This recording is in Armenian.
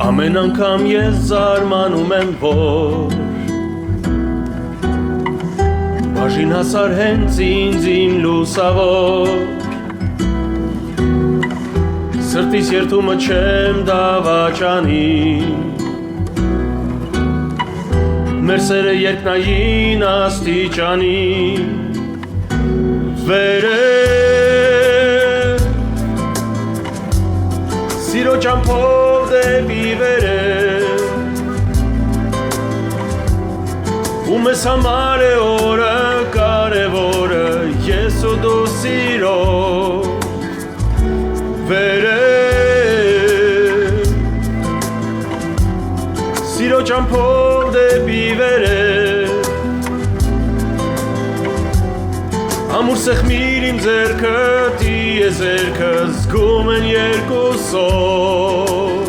Ամեն անգամ ես զարմանում եմ, որ բաժին հասար հենց ինձ իմ լուսավոր Սրտիս երթումը չեմ դավաճանի Մեր սերը երկնային աստիճանի Վերև Սիրո ճամփով դեպի վերև Ու մեզ համար է օրը կարևորը Ես ու դու սիրով Վերև Սիրո ճամփով դեպի վերև Ամուր սեղմիր իմ ձեռքը, տի է ձեռքը Զգում են երկուսով